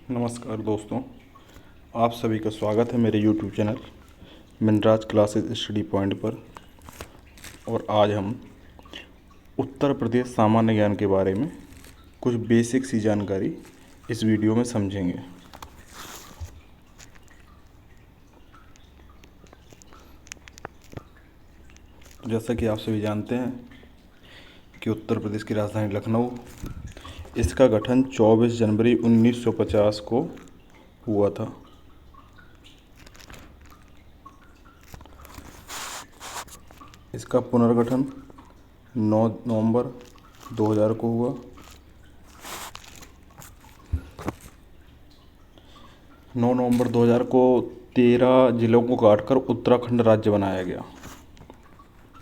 नमस्कार दोस्तों, आप सभी का स्वागत है मेरे YouTube channel Minraj classes study point पर। और आज हम उत्तर प्रदेश सामान्य ज्ञान के बारे में कुछ बेसिक सी जानकारी इस वीडियो में समझेंगे। जैसा कि आप सभी जानते हैं कि उत्तर प्रदेश की राजधानी लखनऊ, इसका गठन 24 जनवरी 1950 को हुआ था। इसका पुनर्गठन 9 नवंबर 2000 को हुआ। 9 नवंबर 2000 को 13 जिलों को काटकर उत्तराखंड राज्य बनाया गया,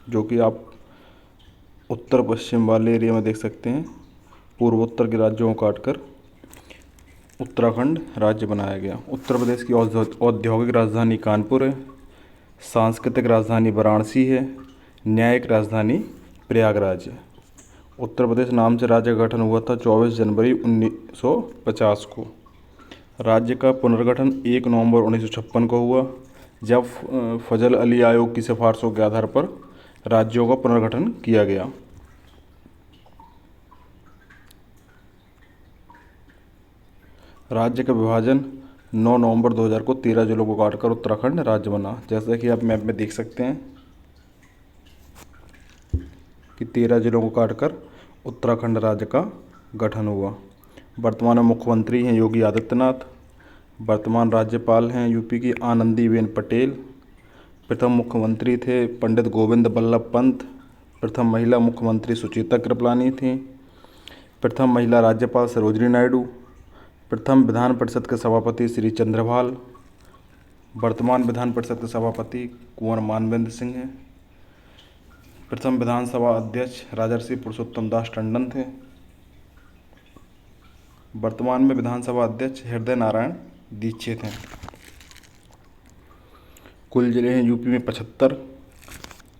जो कि आप उत्तर पश्चिम वाले एरिया में देख सकते हैं। पूर्वोत्तर के राज्यों को काटकर उत्तराखंड राज्य बनाया गया। उत्तर प्रदेश की औद्योगिक राजधानी कानपुर है, सांस्कृतिक राजधानी वाराणसी है, न्यायिक राजधानी प्रयागराज है। उत्तर प्रदेश नाम से राज्य का गठन हुआ था 24 जनवरी 1950 को। राज्य का पुनर्गठन 1 नवंबर 1956 को हुआ, जब फजल अली आयोग की सिफारिशों के आधार पर राज्यों का पुनर्गठन किया गया। राज्य का विभाजन 9 नवंबर 2000 को 13 जिलों को काटकर उत्तराखंड राज्य बना। जैसा कि आप मैप में देख सकते हैं कि 13 जिलों को काटकर उत्तराखंड राज्य का गठन हुआ। वर्तमान में मुख्यमंत्री हैं योगी आदित्यनाथ। वर्तमान राज्यपाल हैं यूपी की आनंदीबेन पटेल। प्रथम मुख्यमंत्री थे पंडित गोविंद बल्लभ पंत। प्रथम महिला मुख्यमंत्री सुचेता कृपलानी थी। प्रथम महिला राज्यपाल सरोजिनी नायडू। प्रथम विधान परिषद के सभापति श्री चंद्रभाल। वर्तमान विधान परिषद के सभापति कुंवर मानवेंद्र सिंह हैं। प्रथम विधानसभा अध्यक्ष राजर्षि पुरुषोत्तम दास टंडन थे। वर्तमान में विधानसभा अध्यक्ष हृदय नारायण दीक्षित हैं। कुल जिले हैं यूपी में 75।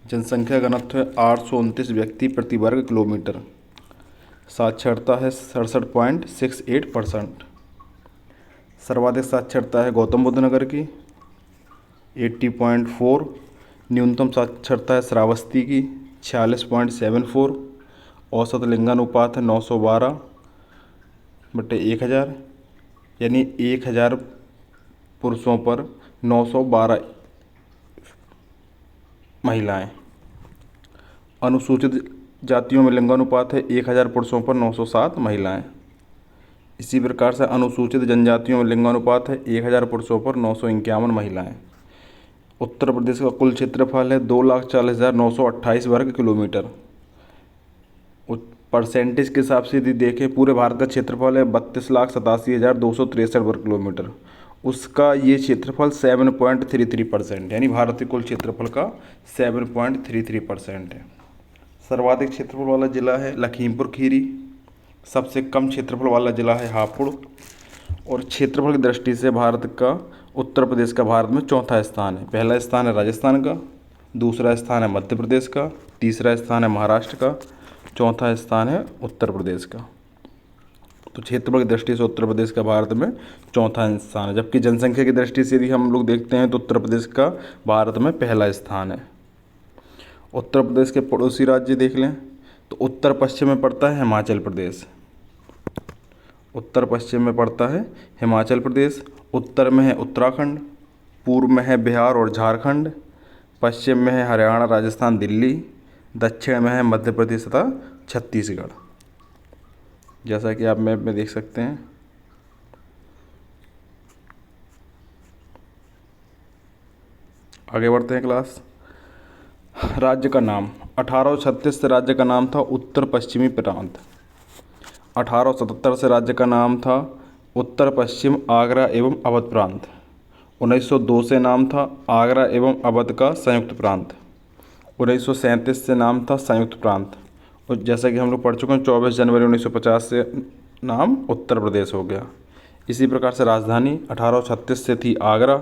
जनसंख्या घनत्व है 829 व्यक्ति प्रति वर्ग किलोमीटर। साक्षरता है 67.68%। सर्वाधिक साक्षरता है गौतम बुद्ध नगर की 80.4। न्यूनतम साक्षरता है श्रावस्ती की 46.74। औसत लिंगानुपात है 912/1000, यानी 1000 पुरुषों पर 912 महिलाएं। अनुसूचित जातियों में लिंगानुपात है 1000 पुरुषों पर 907 महिलाएं। इसी प्रकार से अनुसूचित जनजातियों में लिंगानुपात है 1000 पुरुषों पर 951 महिलाएं। उत्तर प्रदेश का कुल क्षेत्रफल है 2,40,928 वर्ग किलोमीटर। परसेंटेज के हिसाब से यदि देखें, पूरे भारत का क्षेत्रफल है 32,87,263 वर्ग किलोमीटर। उसका ये क्षेत्रफल 7.33%, यानी भारत के कुल क्षेत्रफल का 7.33% है। सर्वाधिक क्षेत्रफल वाला जिला है लखीमपुर खीरी। सबसे कम क्षेत्रफल वाला जिला है हापुड़। और क्षेत्रफल की दृष्टि से भारत का उत्तर प्रदेश का भारत में चौथा स्थान है। पहला स्थान है राजस्थान का, दूसरा स्थान है मध्य प्रदेश का, तीसरा स्थान है महाराष्ट्र का, चौथा स्थान है उत्तर प्रदेश का। तो क्षेत्रफल की दृष्टि से उत्तर प्रदेश का भारत में चौथा स्थान है। जबकि जनसंख्या की दृष्टि से यदि हम लोग देखते हैं तो उत्तर प्रदेश का भारत में पहला स्थान है। उत्तर प्रदेश के पड़ोसी राज्य देख लें तो उत्तर पश्चिम में पड़ता है हिमाचल प्रदेश। उत्तर पश्चिम में पड़ता है हिमाचल प्रदेश। उत्तर में है उत्तराखंड, पूर्व में है बिहार और झारखंड, पश्चिम में है हरियाणा, राजस्थान, दिल्ली, दक्षिण में है मध्य प्रदेश तथा छत्तीसगढ़। जैसा कि आप मैप में देख सकते हैं। आगे बढ़ते हैं क्लास। राज्य का नाम 1836 से राज्य का नाम था उत्तर पश्चिमी प्रांत। 1877 से राज्य का नाम था उत्तर पश्चिम आगरा एवं अवध प्रांत। 1902 से नाम था आगरा एवं अवध का संयुक्त प्रांत। 1937 से नाम था संयुक्त प्रांत। और जैसा कि हम लोग पढ़ चुके हैं 24 जनवरी 1950 से नाम उत्तर प्रदेश हो गया। इसी प्रकार से राजधानी 1836 से थी आगरा,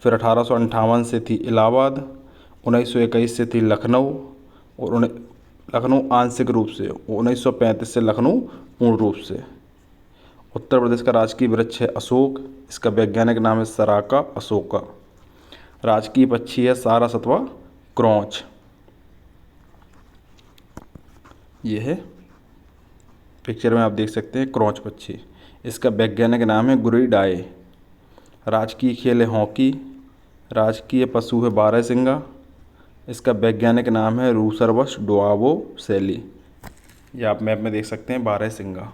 फिर 1858 से थी इलाहाबाद, 1921 से थी लखनऊ, और लखनऊ आंशिक रूप से, 1935 से लखनऊ पूर्ण रूप से, उत्तर प्रदेश का राजकीय वृक्ष है अशोक, इसका वैज्ञानिक नाम है सराका अशोका। राजकीय पक्षी है सारस अथवा क्रॉच। ये है पिक्चर में आप देख सकते हैं क्रॉच पक्षी, इसका वैज्ञानिक नाम है गुरिडाए। राजकीय खेल है हॉकी। राजकीय पशु है बारहसिंगा, इसका वैज्ञानिक नाम है रूसरबस डोआवो शैली। ये आप मैप में देख सकते हैं बारहसिंगा।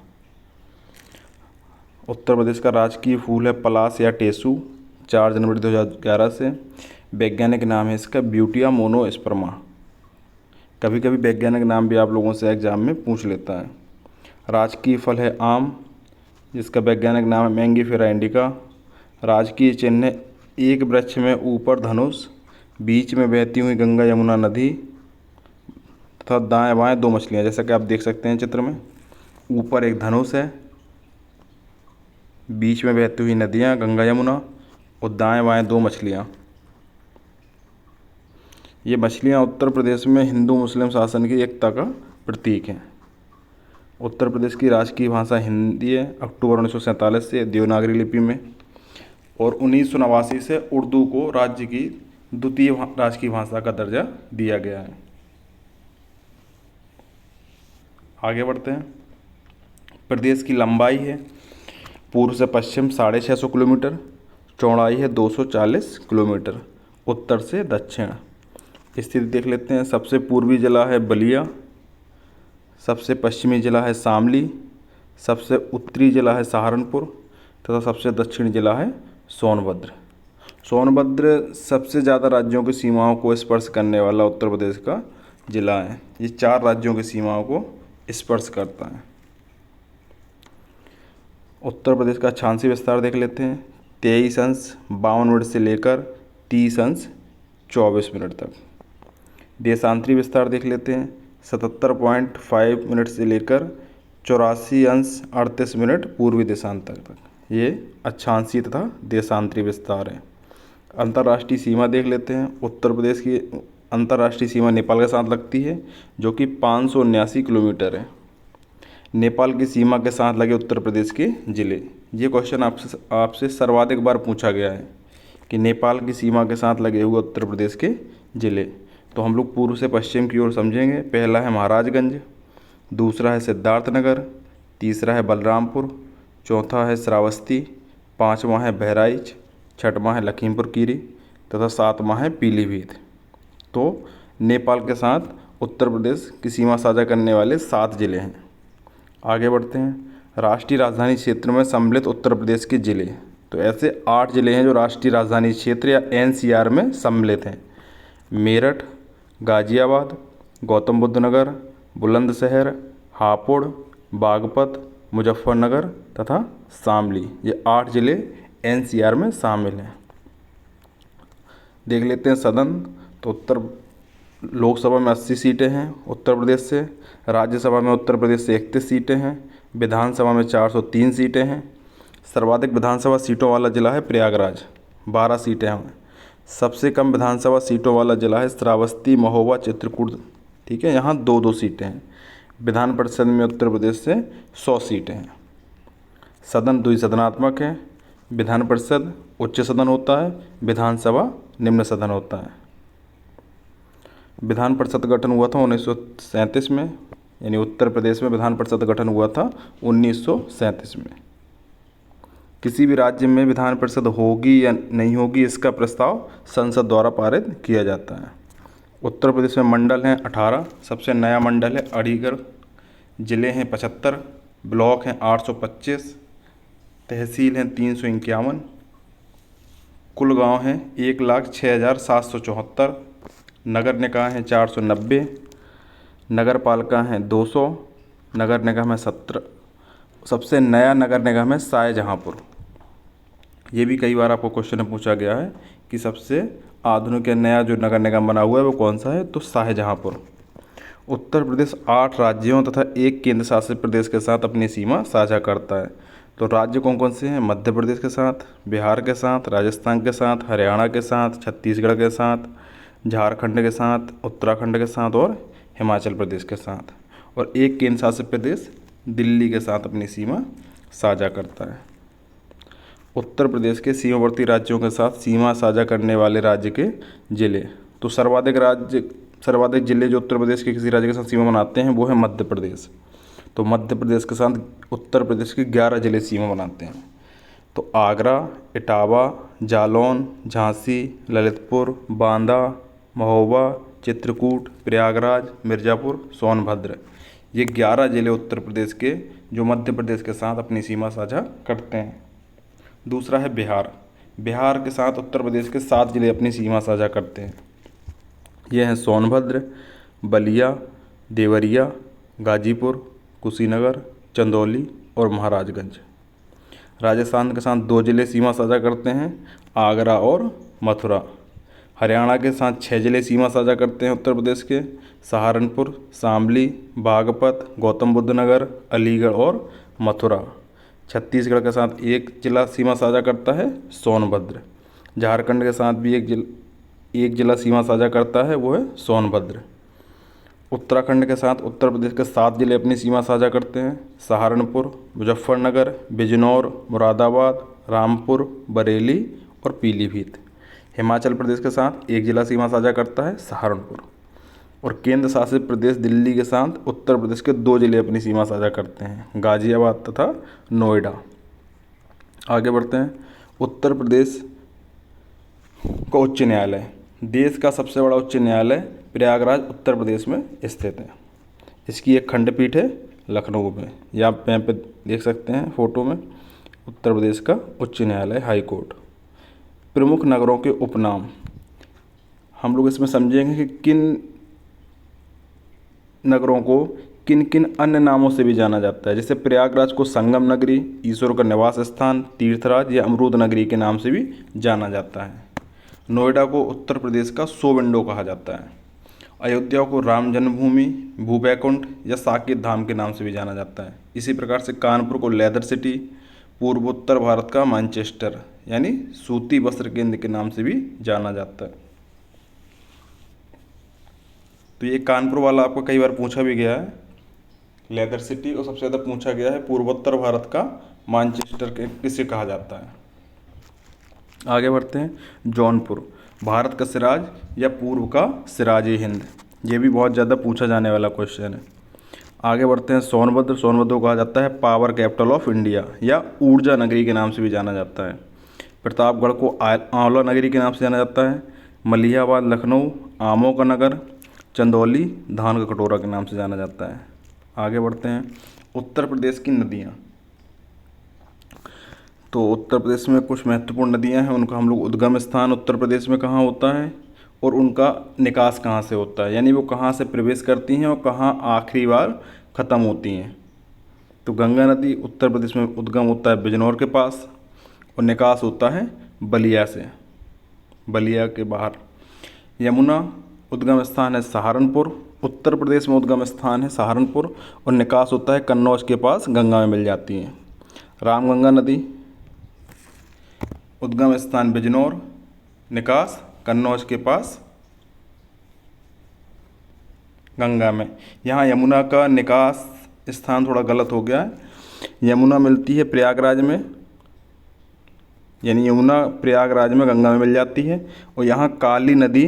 उत्तर प्रदेश का राजकीय फूल है पलाश या टेसू, 4 जनवरी 2011 से। वैज्ञानिक नाम है इसका ब्यूटिया मोनोस्पर्मा। कभी कभी वैज्ञानिक नाम भी आप लोगों से एग्जाम में पूछ लेता है। राजकीय फल है आम, जिसका वैज्ञानिक नाम है मैंगीफेरा इंडिका। राजकीय चिन्ह है एक वृक्ष में ऊपर धनुष, बीच में बहती हुई गंगा यमुना नदी तथा दाएं बाएं 2 मछलियाँ, जैसा कि आप देख सकते हैं चित्र में। ऊपर एक धनुष है, बीच में बहती हुई नदियाँ गंगा यमुना और दाएं बाएं 2 मछलियाँ। ये मछलियाँ उत्तर प्रदेश में हिंदू मुस्लिम शासन की एकता का प्रतीक हैं। उत्तर प्रदेश की राजकीय भाषा हिंदी है, अक्टूबर 1947 से देवनागरी लिपि में, और 1989 से उर्दू को राज्य की द्वितीय राजकीय भाषा का दर्जा दिया गया है। आगे बढ़ते हैं। प्रदेश की लंबाई है पूर्व से पश्चिम 650 किलोमीटर, चौड़ाई है 240 किलोमीटर, उत्तर से दक्षिण। स्थिति देख लेते हैं। सबसे पूर्वी जिला है बलिया, सबसे पश्चिमी जिला है शामली, सबसे उत्तरी जिला है सहारनपुर तथा सबसे दक्षिणी जिला है सोनभद्र। सोनभद्र सबसे ज़्यादा राज्यों की सीमाओं को स्पर्श करने वाला उत्तर प्रदेश का जिला है। ये 4 राज्यों की सीमाओं को स्पर्श करता है। उत्तर प्रदेश का अक्षांशीय विस्तार देख लेते हैं। 23 अंश 52 मिनट से लेकर 30 अंश 24 मिनट तक। देशांतरी विस्तार देख लेते हैं। 77.5 मिनट से लेकर 84 अंश 38 मिनट पूर्वी देशांतर तक। ये अक्षांशीय तथा देशांतरी विस्तार है। अंतर्राष्ट्रीय सीमा देख लेते हैं। उत्तर प्रदेश की अंतर्राष्ट्रीय सीमा नेपाल के साथ लगती है, जो कि 579 किलोमीटर है। नेपाल की सीमा के साथ लगे उत्तर प्रदेश के ज़िले। ये क्वेश्चन आपसे सर्वाधिक बार पूछा गया है कि नेपाल की सीमा के साथ लगे हुए उत्तर प्रदेश के ज़िले। तो हम लोग पूर्व से पश्चिम की ओर समझेंगे। पहला है महाराजगंज, दूसरा है सिद्धार्थनगर, तीसरा है बलरामपुर, चौथा है श्रावस्ती, 5वां है बहराइच, 6वां है लखीमपुर खीरी तथा 7वां है पीलीभीत। तो नेपाल के साथ उत्तर प्रदेश की सीमा साझा करने वाले 7 ज़िले हैं। आगे बढ़ते हैं। राष्ट्रीय राजधानी क्षेत्र में सम्मिलित उत्तर प्रदेश के ज़िले। तो ऐसे 8 ज़िले हैं जो राष्ट्रीय राजधानी क्षेत्र या NCR में सम्मिलित हैं। मेरठ, गाज़ियाबाद, गौतम बुद्ध नगर, बुलंदशहर, हापुड़, बागपत, मुजफ्फरनगर तथा शामली। ये 8 ज़िले NCR में शामिल हैं। देख लेते हैं सदन। तो उत्तर लोकसभा में 80 सीटें हैं उत्तर प्रदेश से। राज्यसभा में उत्तर प्रदेश से 31 सीटें हैं। विधानसभा में 403 सीटें हैं। सर्वाधिक विधानसभा सीटों वाला जिला है प्रयागराज, 12 सीटें हैं। सबसे कम विधानसभा सीटों वाला जिला है श्रावस्ती, महोबा, चित्रकूट। ठीक है, यहाँ 2-2 सीटें हैं। विधान परिषद में उत्तर प्रदेश से 100 सीटें हैं। सदन द्विसदनात्मक है। विधान परिषद उच्च सदन होता है, विधानसभा निम्न सदन होता है। विधान परिषद गठन हुआ था 1937 में, यानी उत्तर प्रदेश में विधान परिषद गठन हुआ था 1937 में। किसी भी राज्य में विधान परिषद होगी या नहीं होगी, इसका प्रस्ताव संसद द्वारा पारित किया जाता है। उत्तर प्रदेश में मंडल हैं 18। सबसे नया मंडल है अलीगढ़। ज़िले हैं 75, ब्लॉक हैं 825, तहसील हैं 351, कुल गांव हैं 1,06,774, नगर निकाय हैं 490, नगर पालिका हैं 200, नगर निगम है 17। सबसे नया नगर निगम है शाहजहाँपुर। ये भी कई बार आपको क्वेश्चन में पूछा गया है कि सबसे आधुनिक या नया जो नगर निगम बना हुआ है वो कौन सा है, तो शाहजहाँपुर। उत्तर प्रदेश 8 राज्यों तथा 1 केंद्र शासित प्रदेश के साथ अपनी सीमा साझा करता है। तो राज्य कौन कौन से हैं? मध्य प्रदेश के साथ, बिहार के साथ, राजस्थान के साथ, हरियाणा के साथ, छत्तीसगढ़ के साथ, झारखंड के साथ, उत्तराखंड के साथ और हिमाचल प्रदेश के साथ। और 1 केंद्र शासित प्रदेश दिल्ली के साथ अपनी सीमा साझा करता है। उत्तर प्रदेश के सीमावर्ती राज्यों के साथ सीमा साझा करने वाले राज्य के जिले। तो सर्वाधिक जिले जो उत्तर प्रदेश के किसी राज्य के साथ सीमा बनाते हैं वो है मध्य प्रदेश। तो मध्य प्रदेश के साथ उत्तर प्रदेश के 11 जिले सीमा बनाते हैं। तो आगरा, इटावा, जालौन, झांसी, ललितपुर, बांदा, महोबा, चित्रकूट, प्रयागराज, मिर्ज़ापुर, सोनभद्र, ये 11 जिले उत्तर प्रदेश के जो मध्य प्रदेश के साथ अपनी सीमा साझा करते हैं। दूसरा है बिहार। बिहार के साथ उत्तर प्रदेश के 7 जिले अपनी सीमा साझा करते हैं। ये हैं सोनभद्र, बलिया, देवरिया, गाजीपुर, कुशीनगर, चंदौली और महाराजगंज। राजस्थान के साथ 2 जिले सीमा साझा करते हैं, आगरा और मथुरा। हरियाणा के साथ 6 जिले सीमा साझा करते हैं उत्तर प्रदेश के, सहारनपुर, शामली, बागपत, गौतम बुद्ध नगर, अलीगढ़ और मथुरा। छत्तीसगढ़ के साथ 1 जिला सीमा साझा करता है, सोनभद्र। झारखंड के साथ भी एक जिला सीमा साझा करता है, वो है सोनभद्र। उत्तराखंड के साथ उत्तर प्रदेश के 7 जिले अपनी सीमा साझा करते हैं, सहारनपुर, मुजफ्फरनगर, बिजनौर, मुरादाबाद, रामपुर, बरेली और पीलीभीत। हिमाचल प्रदेश के साथ 1 जिला सीमा साझा करता है, सहारनपुर। और केंद्र शासित प्रदेश दिल्ली के साथ उत्तर प्रदेश के 2 जिले अपनी सीमा साझा करते हैं, गाजियाबाद तथा नोएडा। आगे बढ़ते हैं। उत्तर प्रदेश का उच्च न्यायालय। देश का सबसे बड़ा उच्च न्यायालय प्रयागराज उत्तर प्रदेश में स्थित है। इसकी एक खंडपीठ है लखनऊ में, या आप यहाँ पे देख सकते हैं फोटो में, उत्तर प्रदेश का उच्च न्यायालय, हाई कोर्ट। प्रमुख नगरों के उपनाम हम लोग इसमें समझेंगे कि किन नगरों को किन किन अन्य नामों से भी जाना जाता है। जैसे प्रयागराज को संगम नगरी, ईश्वर का निवास स्थान, तीर्थराज या अमरूद नगरी के नाम से भी जाना जाता है। नोएडा को उत्तर प्रदेश का 100 विंडो कहा जाता है। अयोध्या को राम जन्मभूमि, भूवैकुंठ या साकेत धाम के नाम से भी जाना जाता है। इसी प्रकार से कानपुर को लेदर सिटी, पूर्वोत्तर भारत का मैनचेस्टर यानी सूती वस्त्र केंद्र के नाम से भी जाना जाता है। तो ये कानपुर वाला आपको कई बार पूछा भी गया है, लेदर सिटी, और सबसे ज़्यादा पूछा गया है पूर्वोत्तर भारत का मैनचेस्टर किसे कहा जाता है। आगे बढ़ते हैं। जौनपुर भारत का सिराज या पूर्व का सिराज हिंद, ये भी बहुत ज़्यादा पूछा जाने वाला क्वेश्चन है। आगे बढ़ते हैं। सोनभद्र को कहा जाता है पावर कैपिटल ऑफ इंडिया या ऊर्जा नगरी के नाम से भी जाना जाता है। प्रतापगढ़ को आंवला नगरी के नाम से जाना जाता है। मलिहाबाद लखनऊ आमों का नगर, चंदौली धान का कटोरा के नाम से जाना जाता है। आगे बढ़ते हैं। उत्तर प्रदेश की नदियाँ। तो उत्तर प्रदेश में कुछ महत्वपूर्ण नदियाँ हैं, उनका हम लोग उद्गम स्थान उत्तर प्रदेश में कहाँ होता है और उनका निकास कहाँ से होता है, यानी वो कहाँ से प्रवेश करती हैं और कहाँ आखिरी बार ख़त्म होती हैं। तो गंगा नदी उत्तर प्रदेश में उद्गम होता है बिजनौर के पास और निकास होता है बलिया से, बलिया के बाहर। यमुना उद्गम स्थान है सहारनपुर, उत्तर प्रदेश में उद्गम स्थान है सहारनपुर और निकास होता है कन्नौज के पास, गंगा में मिल जाती हैं। रामगंगा नदी उद्गम स्थान बिजनौर, निकास कन्नौज के पास, गंगा में। यहाँ यमुना का निकास स्थान थोड़ा गलत हो गया है। यमुना मिलती है प्रयागराज में, यानी यमुना प्रयागराज में गंगा में मिल जाती है। और यहाँ काली नदी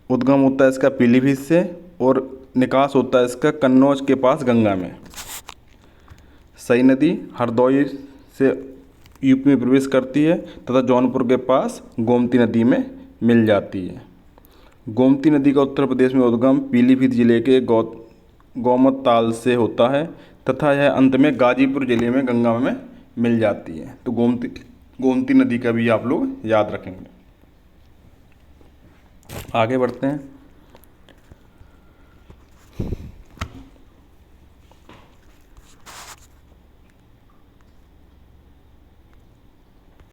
उद्गम होता है इसका पीलीभीत से और निकास होता है इसका कन्नौज के पास, गंगा में। सई नदी हरदोई से यूपी में प्रवेश करती है तथा जौनपुर के पास गोमती नदी में मिल जाती है। गोमती नदी का उत्तर प्रदेश में उद्गम पीलीभीत जिले के गौमत ताल से होता है तथा यह अंत में गाजीपुर जिले में गंगा में मिल जाती है। तो गोमती नदी का भी आप लोग याद रखेंगे। आगे बढ़ते हैं।